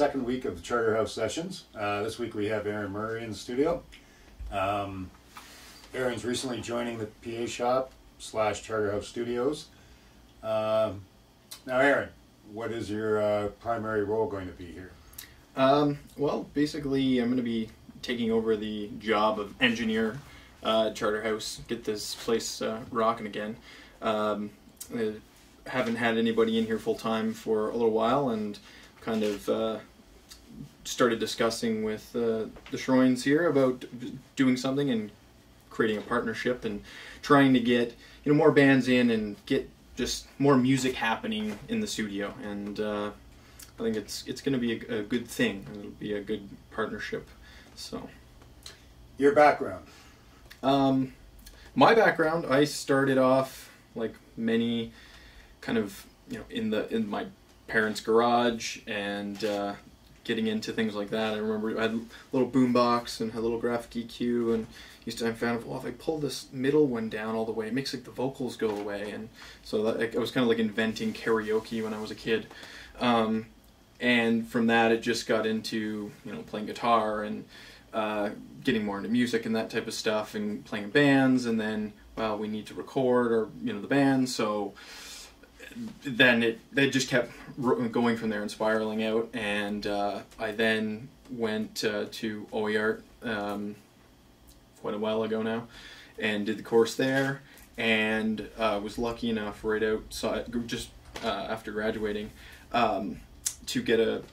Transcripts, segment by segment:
second week of the Charterhouse sessions. This week we have Aaron Murray in the studio. Aaron's recently joining the PA shop / Charterhouse Studios. Now Aaron, what is your primary role going to be here? Well, basically I'm going to be taking over the job of engineer at Charterhouse, get this place rocking again. I haven't had anybody in here full time for a little while, and kind of started discussing with the Schroins here about doing something and creating a partnership and trying to get more bands in and get just more music happening in the studio. And I think it's going to be a good thing. It'll be a good partnership. So, your background. My background, I started off like many, kind of in my parents' garage and getting into things like that. I remember I had a little boombox and had a little graphic EQ, and I found, well, if I pull this middle one down all the way, it makes like the vocals go away. And so I was kind of like inventing karaoke when I was a kid. And from that, it just got into playing guitar and getting more into music and that type of stuff, and playing in bands. And then, well, we need to record the band, so then they just kept going from there and spiraling out. And I then went to OEArt quite a while ago now, and did the course there, and was lucky enough right outside, just after graduating, to get a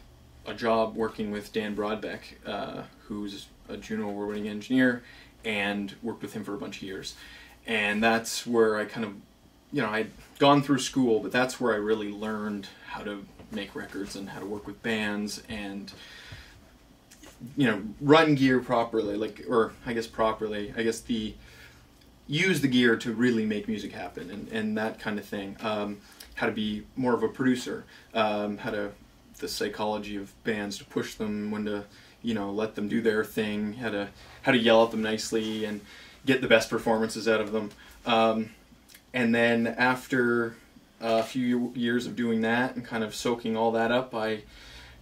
job working with Dan Broadbeck, who's a Juno award-winning engineer, and worked with him for a bunch of years. And that's where I kind of, I'd gone through school, but that's where I really learned how to make records and how to work with bands and, run gear properly, use the gear to really make music happen, and that kind of thing. How to be more of a producer, the psychology of bands, to push them, when to, let them do their thing, how to yell at them nicely and get the best performances out of them. And then after a few years of doing that and kind of soaking all that up, I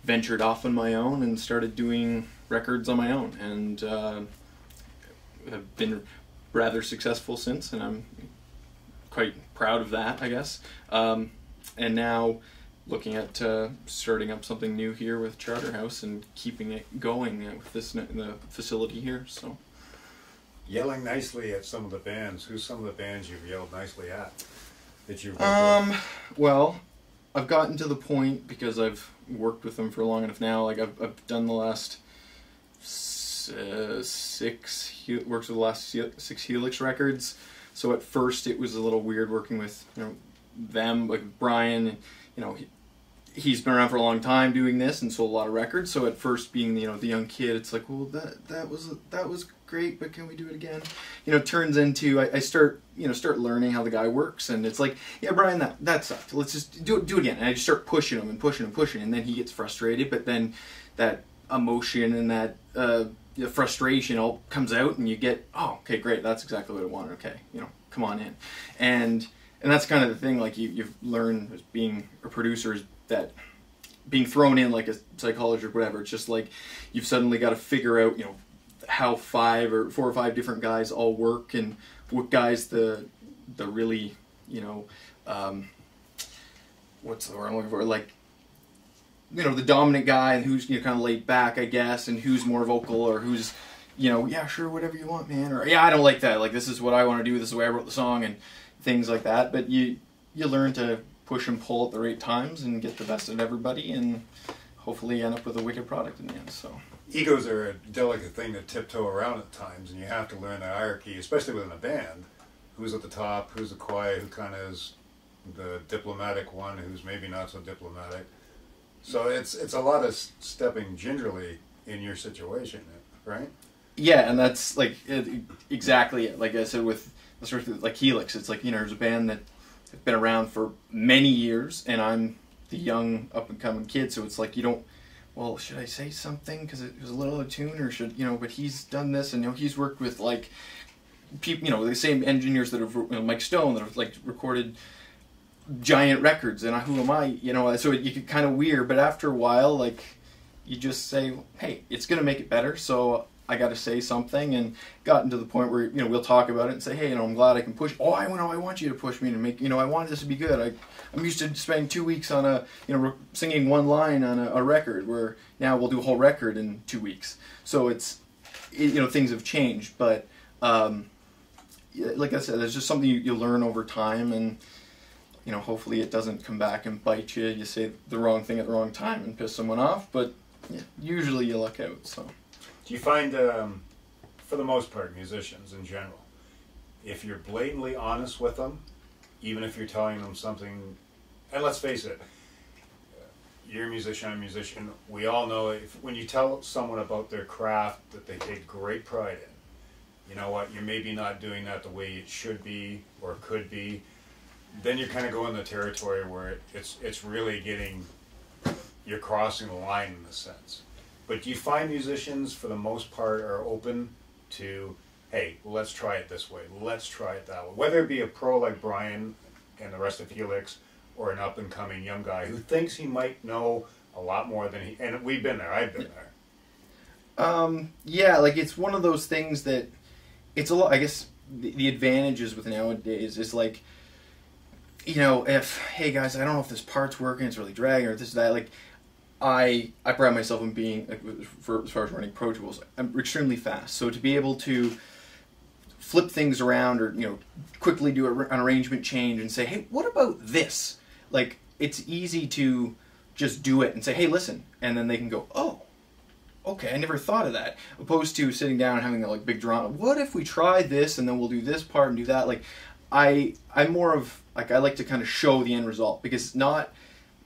ventured off on my own and started doing records on my own, and have been rather successful since, and I'm quite proud of that, I guess. And now looking at starting up something new here with Charterhouse and keeping it going with the facility here. So, yelling nicely at some of the bands. Who's some of the bands you've yelled nicely at that you've well, I've gotten to the point, because I've worked with them for long enough now. Like I've done the last worked with the last 6 Helix records. So at first it was a little weird working with them, like Brian. He's been around for a long time doing this and sold a lot of records. So at first, being the young kid, it's like, well, that was great, but can we do it again? Turns into I start learning how the guy works, and it's like, yeah, Brian, that sucked. Let's just do it again. And I just start pushing him, and then he gets frustrated. But then that emotion and that frustration all comes out, and you get, oh, okay, great, that's exactly what I wanted. Okay, come on in, and that's kind of the thing. Like you've learned as being a producer, is that being thrown in like a psychologist or whatever, it's just like you've suddenly got to figure out, how 4 or 5 different guys all work, and what guys the really, what's the word I'm looking for? Like, the dominant guy, and who's kind of laid back, I guess, and who's more vocal, or who's, yeah, sure, whatever you want, man, or yeah, I don't like that. Like, this is what I want to do. This is the way I wrote the song, and things like that. But you learn to push and pull at the right times and get the best of everybody, and hopefully end up with a wicked product in the end. So egos are a delicate thing to tiptoe around at times, and you have to learn the hierarchy, especially within a band. Who's at the top, who's the quiet, who kind of is the diplomatic one, who's maybe not so diplomatic. So it's a lot of stepping gingerly in your situation, right? Yeah, and that's like exactly it. Like I said, with like Helix, it's like, there's a band that have been around for many years, and I'm the young up and coming kid, so it's like, well, should I say something because it was a little out of tune, or should, but he's done this, and he's worked with like people, the same engineers that have, Mike Stone, that have like recorded giant records, and who am I, so you get kind of weird. But after a while, like, you just say, hey, it's going to make it better, so I got to say something, and gotten to the point where, you know, we'll talk about it and say, hey, you know, I'm glad I can push. Oh, I want you to push me to make, you know, I want this to be good. I'm used to spending 2 weeks on singing one line on a record, where now we'll do a whole record in 2 weeks. So you know, things have changed, but like I said, there's just something you learn over time, and you know, hopefully it doesn't come back and bite you. You say the wrong thing at the wrong time and piss someone off, but yeah, usually you luck out. So, do you find, for the most part, musicians in general, if you're blatantly honest with them, even if you're telling them something, and let's face it, you're a musician, I'm a musician, we all know when you tell someone about their craft that they take great pride in, you know what, you're maybe not doing that the way it should be or could be, then you kind of go in the territory where it's really you're crossing the line in a sense. But do you find musicians, for the most part, are open to, hey, let's try it this way, let's try it that way? Whether it be a pro like Brian and the rest of Helix, or an up-and-coming young guy who thinks he might know a lot more than he... And we've been there, I've been there. Yeah, like, it's one of those things that... It's a lot... I guess the advantages with nowadays is, like, you know, if, hey guys, I don't know if this part's working, it's really dragging, or this, that, like, I pride myself on being, like, as far as running Pro Tools, I'm extremely fast. So to be able to flip things around, or, you know, quickly do an arrangement change and say, hey, what about this? Like, it's easy to just do it and say, hey, listen, and then they can go, oh, okay, I never thought of that. Opposed to sitting down and having a, like, big drama. What if we try this, and then we'll do this part and do that? Like, I'm more of, like, I like to kind of show the end result, because not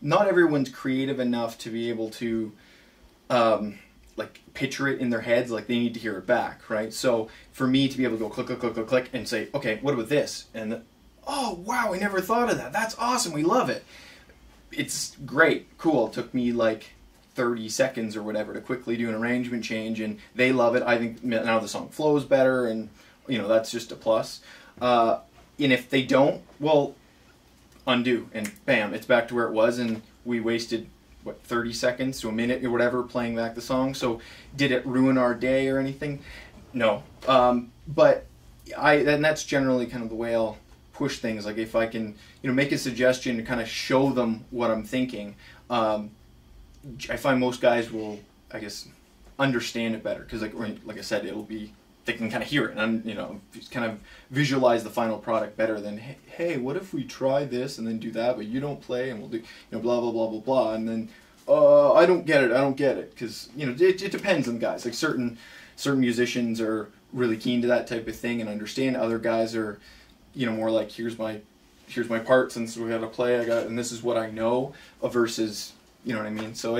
everyone's creative enough to be able to like, picture it in their heads. Like, they need to hear it back, right? So for me to be able to go click, click, click, click, click, and say, okay, what about this? And oh wow, we never thought of that. That's awesome. We love it. It's great, cool. It took me like 30 seconds or whatever to quickly do an arrangement change, and they love it. I think now the song flows better, and you know, that's just a plus. And if they don't, well, undo, and bam, it's back to where it was, and we wasted, what, 30 seconds to a minute or whatever playing back the song. So did it ruin our day or anything? No. But and that's generally kind of the way I'll push things. Like, if I can, you know, make a suggestion to kind of show them what I'm thinking, I find most guys will, I guess, understand it better, because like I said, it'll be, they can kind of hear it and, you know, kind of visualize the final product better than, hey, what if we try this and then do that, but you don't play, and we'll do, you know, blah blah blah blah blah, and then I don't get it, because, you know, it depends on guys. Like, certain musicians are really keen to that type of thing and understand. Other guys are, you know, more like, here's my parts, and so we got to play. And this is what I know, versus, you know what I mean. So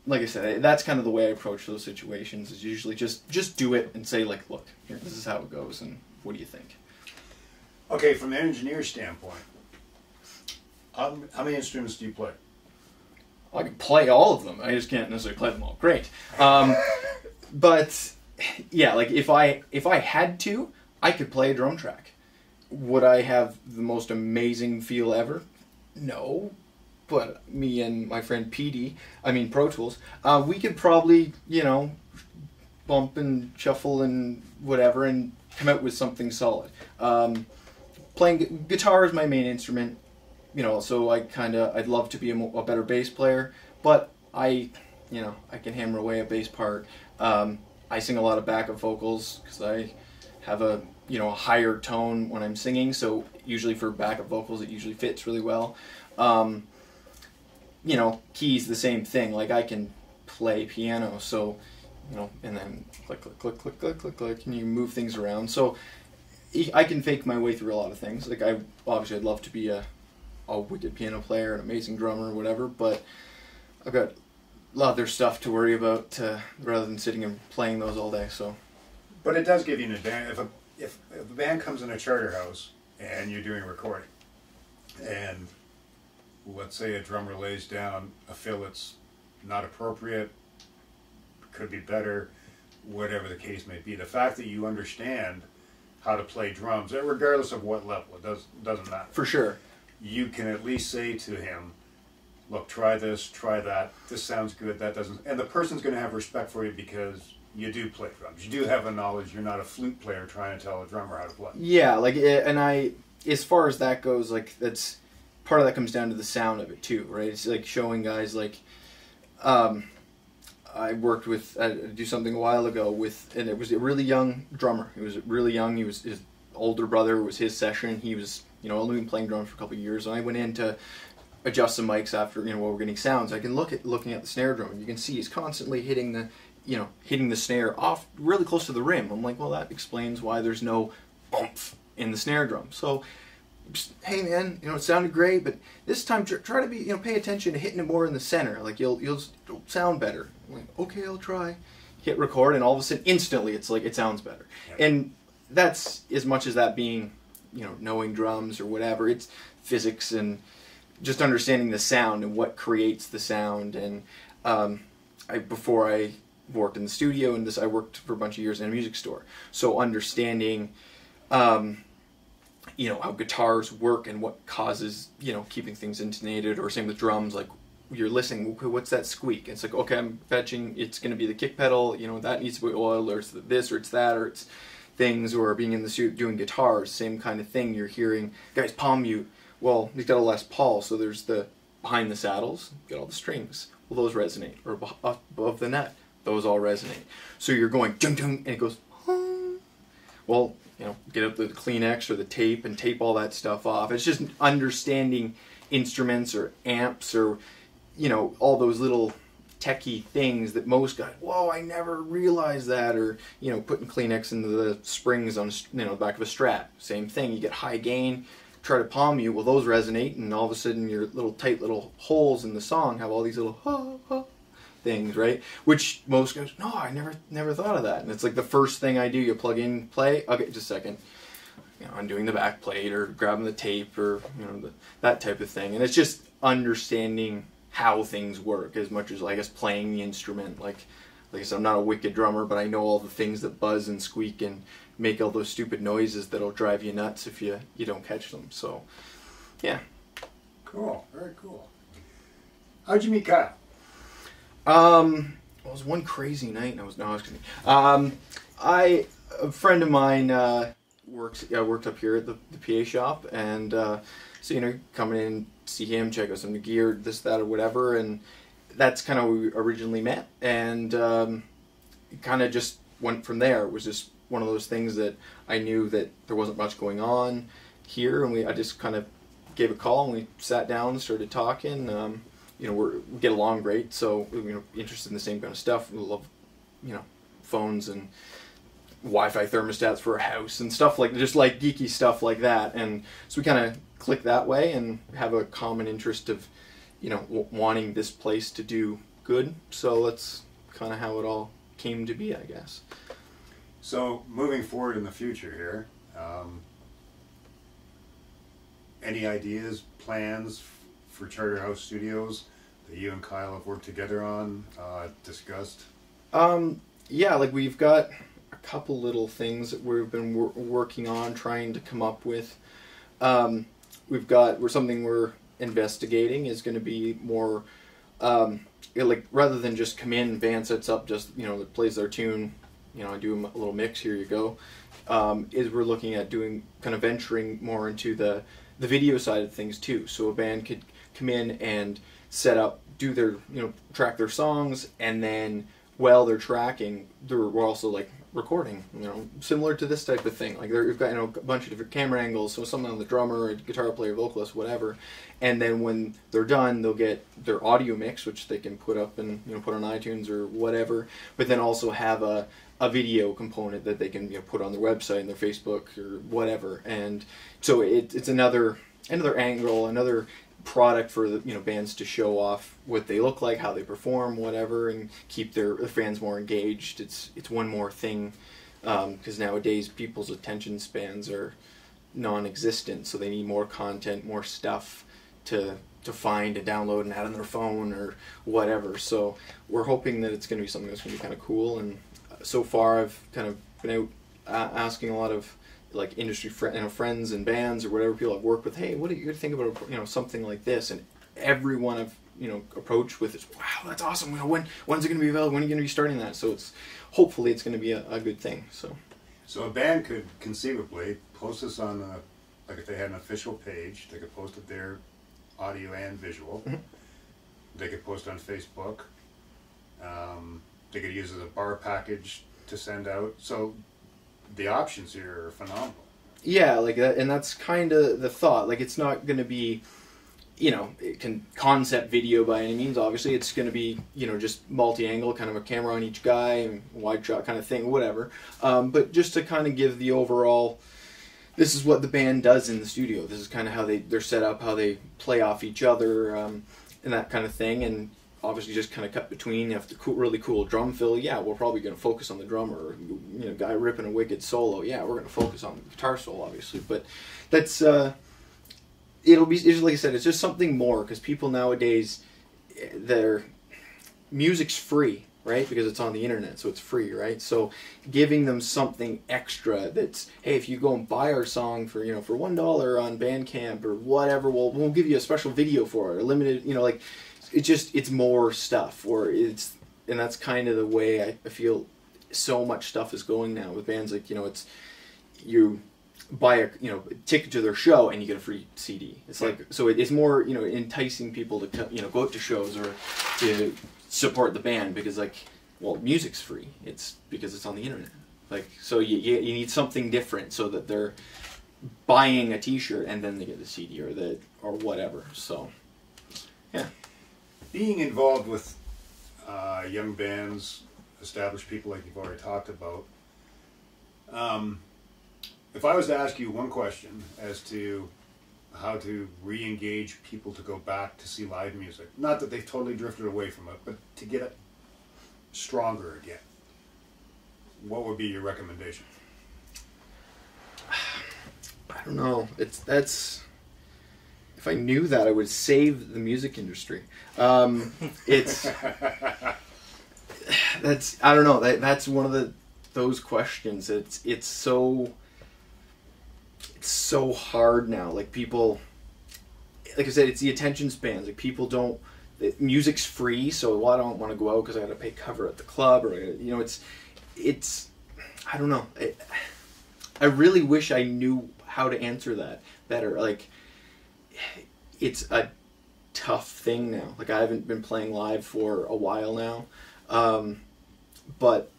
like I said, that's kind of the way I approach those situations, is usually just do it and say, like, look, here, this is how it goes, and what do you think? Okay, from the engineer standpoint, how many instruments do you play? I can play all of them. I just can't necessarily play them all great. But yeah, like, if I had to, I could play a drum track. Would I have the most amazing feel ever? No. But me and my friend Pro Tools, we could probably, you know, bump and shuffle and whatever and come out with something solid. Playing guitar is my main instrument, you know, so I'd love to be a better bass player, but I can hammer away a bass part. I sing a lot of backup vocals because I have a higher tone when I'm singing, so usually for backup vocals it usually fits really well. You know, keys, the same thing. Like, I can play piano, so, you know, and then click, click, click, click, click, click, click, and you move things around. So I can fake my way through a lot of things. Like, I'd love to be a wicked piano player, an amazing drummer, or whatever, but I've got a lot of other stuff to worry about rather than sitting and playing those all day. So, but it does give you an advantage. If a band comes in a Charterhouse and you're doing recording, and let's say a drummer lays down a fill that's not appropriate, could be better, whatever the case may be. The fact that you understand how to play drums, regardless of what level, it doesn't matter. For sure. You can at least say to him, look, try this, try that, this sounds good, that doesn't, and the person's going to have respect for you because you do play drums. You do have a knowledge. You're not a flute player trying to tell a drummer how to play. Yeah, like, and as far as that goes, like, that's, part of that comes down to the sound of it too, right? It's like showing guys, like, I worked with, do something a while ago with, and it was a really young drummer. He was really young. His older brother was his session. He was, only been playing drums for a couple of years. And I went in to adjust some mics after, while we're getting sounds. I can looking at the snare drum, and you can see he's constantly hitting the snare off really close to the rim. I'm like, well, that explains why there's no oomph in the snare drum. So, just, hey man, it sounded great, but this time try to be, pay attention to hitting it more in the center. Like you'll sound better. I'm like, okay, I'll try. Hit record, and all of a sudden, instantly, it's like it sounds better. Yep. And that's, as much as that being, knowing drums or whatever, it's physics and just understanding the sound and what creates the sound. And before I worked in the studio, and I worked for a bunch of years in a music store, so understanding. How guitars work and what causes, keeping things intonated, or same with drums, like you're listening, okay, what's that squeak? And it's like, okay, I'm fetching, it's going to be the kick pedal, that needs to be oiled, or it's this, or it's that, or it's things, or being in the studio doing guitars, same kind of thing. You're hearing, guys, palm mute, well, he's got a Les Paul, so there's the behind the saddles, get all the strings, well, those resonate, or above the net, those all resonate. So you're going, ding, ding, and it goes, well, get out the Kleenex or the tape and tape all that stuff off. It's just understanding instruments or amps or, all those little techie things that most guys, whoa, I never realized that. Or, putting Kleenex into the springs on, the back of a Strat. Same thing. You get high gain, try to palm mute, well, those resonate, and all of a sudden your little tight little holes in the song have all these little things, right? Which most guys, no, I never thought of that. And it's like the first thing I do, you plug in, play, okay, just a second, undoing the back plate or grabbing the tape or that type of thing. And it's just understanding how things work as much as, I guess, playing the instrument. Like I said, I'm not a wicked drummer, but I know all the things that buzz and squeak and make all those stupid noises that'll drive you nuts if you don't catch them. So, yeah. Cool, very cool. How'd you meet Kyle? It was one crazy night, and I was kidding. A friend of mine worked up here at the PA shop, and so coming in, see him, check out some of the gear, this, that, or whatever, and that's kind of how we originally met, and it kind of just went from there. It was just one of those things that I knew that there wasn't much going on here, and I just kind of gave a call, and we sat down and started talking. We get along great, so interested in the same kind of stuff. We love, phones and Wi-Fi thermostats for a house and stuff like just like geeky stuff like that. And so we kind of click that way and have a common interest of, wanting this place to do good. So that's kind of how it all came to be, I guess. So moving forward in the future here, any ideas, plans for Charterhouse Studios that you and Kyle have worked together on, discussed? Yeah, like we've got a couple little things that we've been working on, trying to come up with. Something we're investigating is going to be more, like rather than just come in, band sets up, just that plays their tune, I do a little mix, here you go. Is we're looking at doing kind of venturing more into the video side of things too. So a band could come in and set up, do their, track their songs, and then while they're tracking, we're also like recording, similar to this type of thing. Like we've got, a bunch of different camera angles, so someone on the drummer, a guitar player, vocalist, whatever, and then when they're done, they'll get their audio mix, which they can put up and, put on iTunes or whatever, but then also have a video component that they can, put on their website and their Facebook or whatever. And so it's another angle, another product for the bands to show off what they look like, how they perform, whatever, and keep their fans more engaged. It's one more thing, because nowadays people's attention spans are non-existent, so they need more content, more stuff to find and download and add on their phone or whatever. So we're hoping that it's going to be something that's going to be kind of cool. And so far I've kind of been out asking a lot of like industry friends and bands or whatever people I've worked with, hey, what do you think about something like this? And everyone I've approached with is, wow, that's awesome. When's it going to be available? When are you going to be starting that? So hopefully it's going to be a good thing. So a band could conceivably post this on like if they had an official page, they could post it there, audio and visual. Mm-hmm. They could post it on Facebook. They could use it as a bar package to send out. So the options here are phenomenal. Yeah, like that, and that's kind of the thought. Like, it's not going to be, it can concept video by any means. Obviously, it's going to be, just multi-angle, kind of a camera on each guy, and wide shot kind of thing, whatever. But just to kind of give the overall, this is what the band does in the studio. This is kind of how they're set up, how they play off each other, and that kind of thing. And obviously, just kind of cut between. If the really cool drum fill, yeah, we're probably going to focus on the drummer. Guy ripping a wicked solo, yeah, we're going to focus on the guitar solo, obviously. But that's it's like I said, it's just something more, because people nowadays, their music's free, right? Because it's on the internet, so it's free, right? So giving them something extra that's, hey, if you go and buy our song for for $1 on Bandcamp or whatever, we'll give you a special video for it, or limited, like. It's more stuff, and that's kind of the way I feel so much stuff is going now with bands. Like, it's, you buy a ticket to their show and you get a free CD. It's like, so it's more enticing people to go out to shows or to support the band, because music's free. It's because it's on the internet. Like, so you need something different so that they're buying a T-shirt and then they get the CD or whatever. So yeah. Being involved with young bands, established people like you've already talked about, if I was to ask you one question as to how to re-engage people to go back to see live music, not that they've totally drifted away from it, but to get it stronger again, what would be your recommendation? I don't know. If I knew that, I would save the music industry. That's I don't know. That's one of those questions. It's so hard now. Like, people, like I said, it's the attention spans. Like, people don't. Music's free, so I don't want to go out because I got to pay cover at the club, or it's. I don't know. I really wish I knew how to answer that better. Like, it's a tough thing now. Like, I haven't been playing live for a while now, but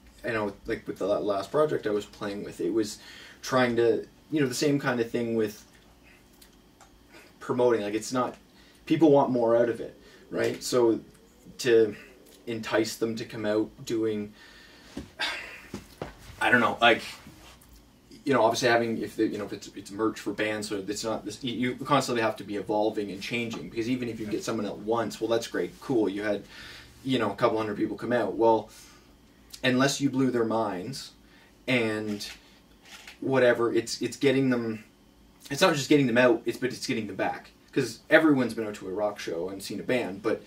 like with the last project I was playing with, it was trying to the same kind of thing with promoting. Like, it's not, people want more out of it, right? So to entice them to come out doing, I don't know, like, obviously having, if it's merch for bands, so it's not this, you constantly have to be evolving and changing, because even if you get someone at once, well, that's great, cool, you had, a couple hundred people come out. Well, unless you blew their minds and whatever, it's getting them, it's not just getting them out, but it's getting them back. Because everyone's been out to a rock show and seen a band, but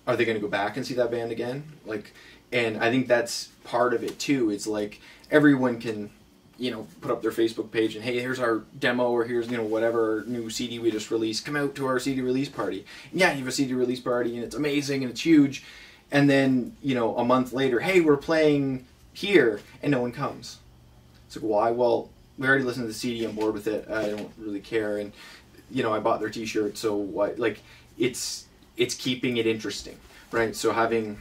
are they going to go back and see that band again? Like, and I think that's part of it too. It's like, everyone can put up their Facebook page and, hey, here's our demo, or here's, whatever new CD we just released. Come out to our CD release party. And yeah, you have a CD release party and it's amazing and it's huge. And then, a month later, hey, we're playing here, and no one comes. It's like, why? Well, we already listened to the CD, I'm bored with it, I don't really care, and, I bought their t-shirt, so why? Like, it's keeping it interesting, right? So having,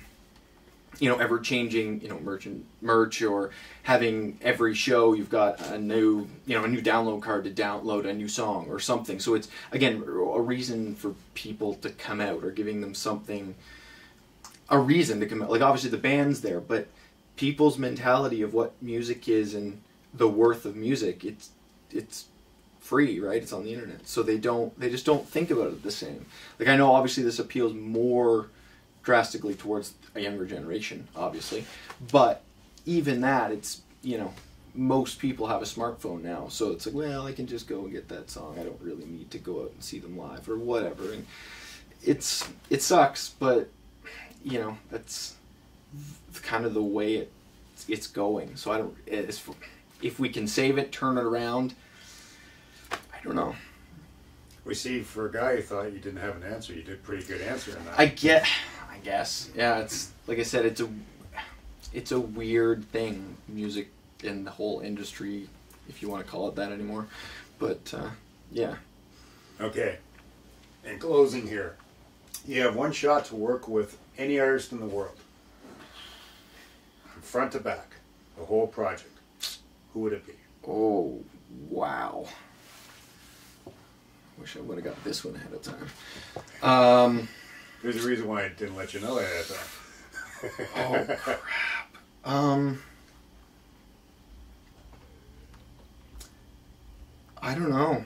ever-changing, merch, or having every show you've got a new download card to download a new song or something. So it's, again, a reason for people to come out, or giving them something, a reason to come out. Like, obviously the band's there, but people's mentality of what music is and the worth of music, it's free, right? It's on the internet. So they just don't think about it the same. Like, I know obviously this appeals more drastically towards a younger generation, obviously, but even that, it's, most people have a smartphone now, so it's like, well, I can just go and get that song, I don't really need to go out and see them live or whatever. And it sucks, but that's kind of the way it's going. So if we can save it, turn it around, I don't know. We see, for a guy who thought you didn't have an answer, you did a pretty good answer in that. I guess. Yeah, it's like I said, it's a weird thing, music in the whole industry, if you want to call it that anymore. But yeah. Okay. In closing here, you have one shot to work with any artist in the world, from front to back, the whole project. Who would it be? Oh, wow. Wish I would have got this one ahead of time. There's a reason why I didn't let you know ahead of time. Oh, crap. I don't know.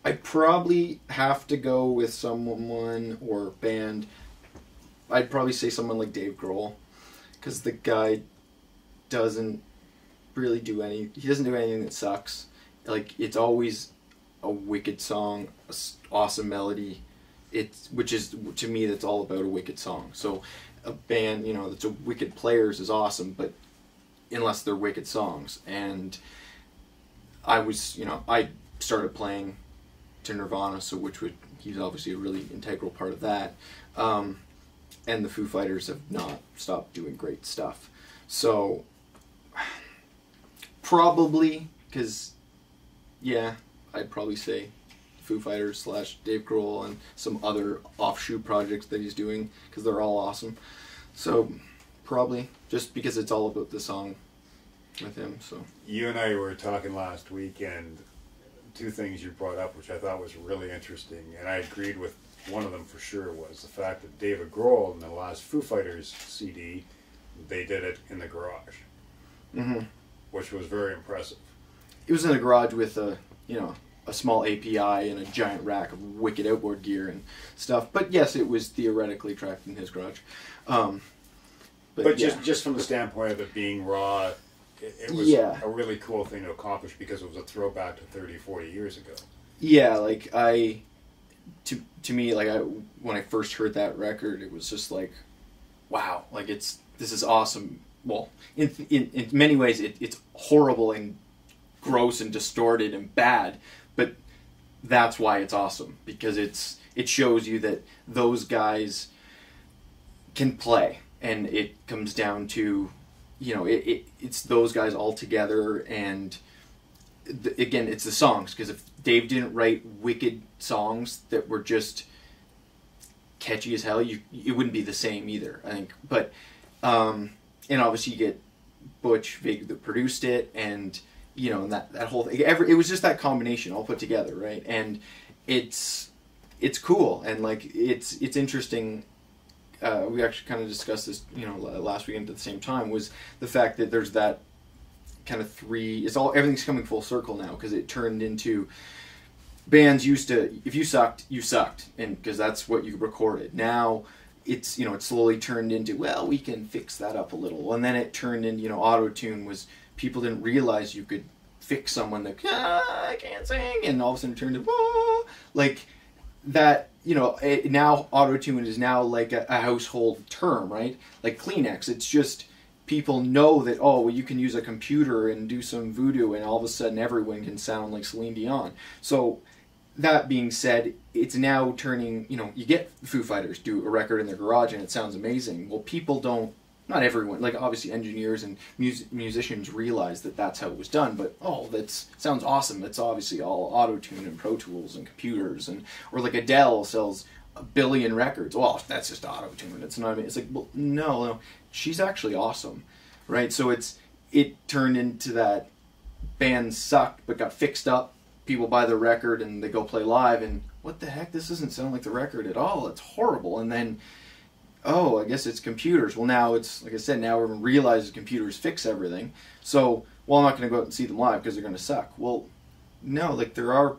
I'd probably have to go with someone or band. I'd probably say someone like Dave Grohl, because the guy doesn't really do he doesn't do anything that sucks. Like, it's always a wicked song, awesome melody. Which is, to me, that's all about a wicked song. So a band, that's a wicked players is awesome, but unless they're wicked songs. And I started playing to Nirvana, he's obviously a really integral part of that. And the Foo Fighters have not stopped doing great stuff. So probably, I'd probably say Foo Fighters / Dave Grohl and some other offshoot projects that he's doing, because they're all awesome. So probably, just because it's all about the song with him. So you and I were talking last week, and two things you brought up which I thought was really interesting, and I agreed with one of them for sure, was the fact that David Grohl in the last Foo Fighters CD, they did it in the garage, which was very impressive. It was in the garage with a small API and a giant rack of wicked outboard gear and stuff. But yes, it was theoretically tracked in his garage. But just from the standpoint of it being raw, it was a really cool thing to accomplish, because it was a throwback to 30, 40 years ago. Yeah, like to me, like when I first heard that record, it was just like, wow, like this is awesome. Well, in many ways, it's horrible and gross and distorted and bad, but that's why it's awesome, because it shows you that those guys can play, and it comes down to, it's those guys all together, and again, it's the songs, because if Dave didn't write wicked songs that were just catchy as hell, it wouldn't be the same either, I think. But and obviously you get Butch Vig that produced it, and and that whole thing. It was just that combination all put together, right? And it's cool, and like it's interesting. We actually kind of discussed this, last weekend at the same time, was the fact that there's that kind of everything's coming full circle now, because it turned into bands used to, if you sucked, and because that's what you recorded. Now it's it slowly turned into, well, we can fix that up a little, and then it turned into auto-tune was, people didn't realize you could fix someone that I can't sing, and all of a sudden it turned into like that. Now auto-tune is now like a household term, right? Like Kleenex. It's just, people know that, you can use a computer and do some voodoo, and all of a sudden everyone can sound like Celine Dion. So that being said, it's now turning, you get Foo Fighters do a record in their garage and it sounds amazing. Well, people don't, not everyone, like obviously engineers and musicians realize that that's how it was done, but that sounds awesome. It's obviously all auto-tune and Pro Tools and computers, or like Adele sells 1 billion records. Well, that's just auto-tune. It's not. It's like, well, no, she's actually awesome, right? So it turned into that bands sucked but got fixed up. People buy the record and they go play live, and what the heck? This doesn't sound like the record at all. It's horrible. And then, I guess it's computers. Well, now it's, like I said, now everyone realizes computers fix everything. So, I'm not going to go out and see them live because they're going to suck. Well, no, like there are,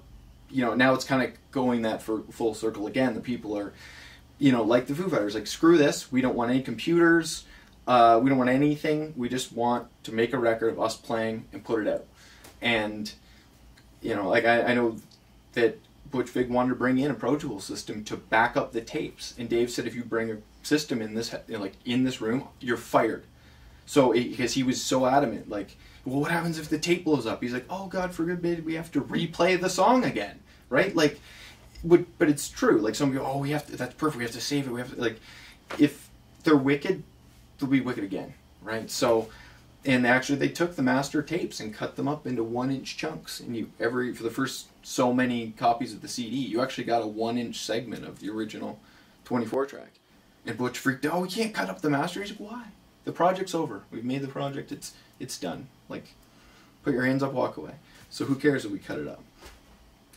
now it's kind of going that for full circle again. The people are, like the Foo Fighters, like, screw this. We don't want any computers. We don't want anything. We just want to make a record of us playing and put it out. And, like I know that Butch Vig wanted to bring in a Pro Tools system to back up the tapes. And Dave said, if you bring a system in this, in this room, you're fired. So because he was so adamant, like, well, what happens if the tape blows up? He's like, oh, God forbid, we have to replay the song again, right? Like, but it's true. Like, some people, oh, we have to, that's perfect, we have to save it, we have to, like, if they're wicked, they'll be wicked again, right? So, and actually they took the master tapes and cut them up into 1-inch chunks, and for the first so many copies of the CD, you actually got a 1-inch segment of the original 24 track. And Butch freaked out, oh, we can't cut up the master. He's like, why? The project's over. We've made the project, it's done. Like, put your hands up, walk away. So who cares if we cut it up?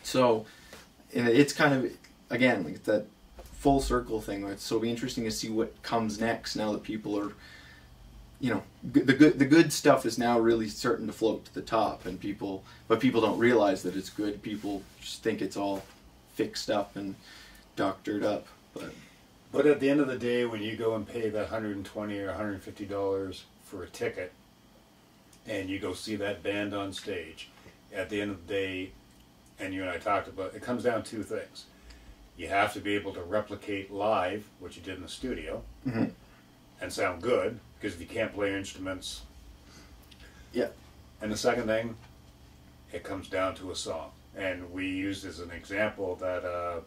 So, and it's kind of, again, like that full circle thing. Right? So it'll be interesting to see what comes next now that people are, you know, the good stuff is now really starting to float to the top, and people don't realize that it's good. People just think it's all fixed up and doctored up. But at the end of the day, when you go and pay that $120 or $150 for a ticket, and you go see that band on stage, at the end of the day, and you and I talked about, it comes down to two things. You have to be able to replicate live what you did in the studio, mm-hmm. and sound good, because if you can't play instruments... Yeah. And the second thing, it comes down to a song. And we used as an example that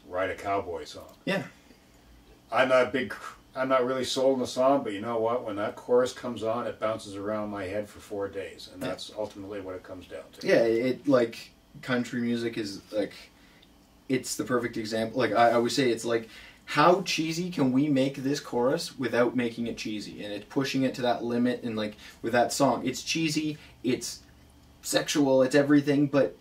Ride a Cowboy song. Yeah. I'm not really sold on the song, but you know what? When that chorus comes on, it bounces around my head for 4 days, and that's ultimately what it comes down to. Yeah, it, like, country music is, like, it's the perfect example. Like, I always say, it's like, how cheesy can we make this chorus without making it cheesy? And it's pushing it to that limit, and, like, with that song, it's cheesy, it's sexual, it's everything, but...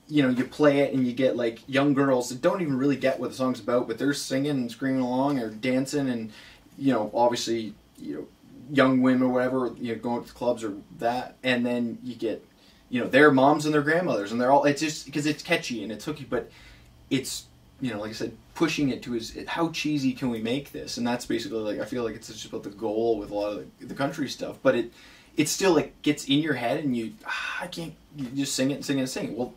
You know, you play it and you get, like, young girls that don't even really get what the song's about, but they're singing and screaming along or dancing, and, you know, obviously, you know, young women or whatever, you know, going to clubs or that, and then you get, you know, their moms and their grandmothers, and they're all, it's just, because it's catchy and it's hooky, but it's, you know, like I said, pushing it to how cheesy can we make this? And that's basically, like, I feel like it's just about the goal with a lot of the country stuff, but it still, like, gets in your head, and you just sing it and sing it and sing it. Well,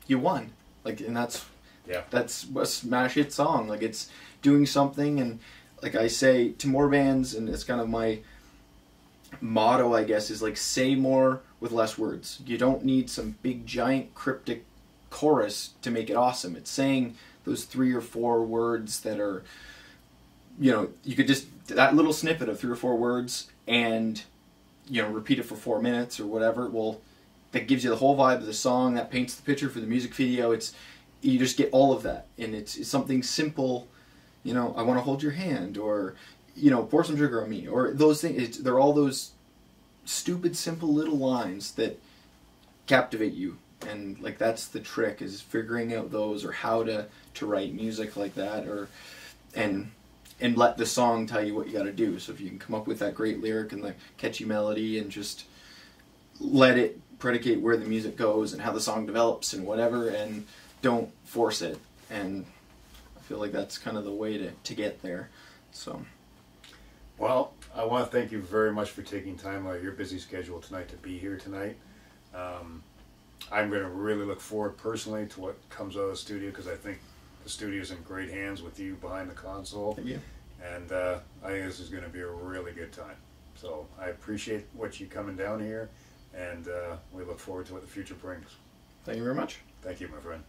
you won, like, and that's a smash hit song. Like, it's doing something, and like I say to more bands, and it's kind of my motto, I guess, is like, say more with less words. You don't need some big giant cryptic chorus to make it awesome. It's saying those 3 or 4 words that are, you know, you could just, that little snippet of 3 or 4 words, and, you know, repeat it for 4 minutes or whatever. Well, that gives you the whole vibe of the song, that paints the picture for the music video. You just get all of that, and it's something simple, you know, I want to hold your hand, or, you know, pour some sugar on me, or those things. They're all those stupid, simple little lines that captivate you, and, like, that's the trick, is figuring out those, or how to write music like that, or and let the song tell you what you got to do. So if you can come up with that great lyric and the catchy melody, and just let it predicate where the music goes and how the song develops and whatever, and don't force it. And I feel like that's kind of the way to get there. So, well, I want to thank you very much for taking time out of your busy schedule tonight to be here tonight. I'm going to really look forward personally to what comes out of the studio, because I think the studio's in great hands with you behind the console. Thank you. And I think this is going to be a really good time. So I appreciate what you coming down here, and we look forward to what the future brings. Thank you very much. Thank you, my friend.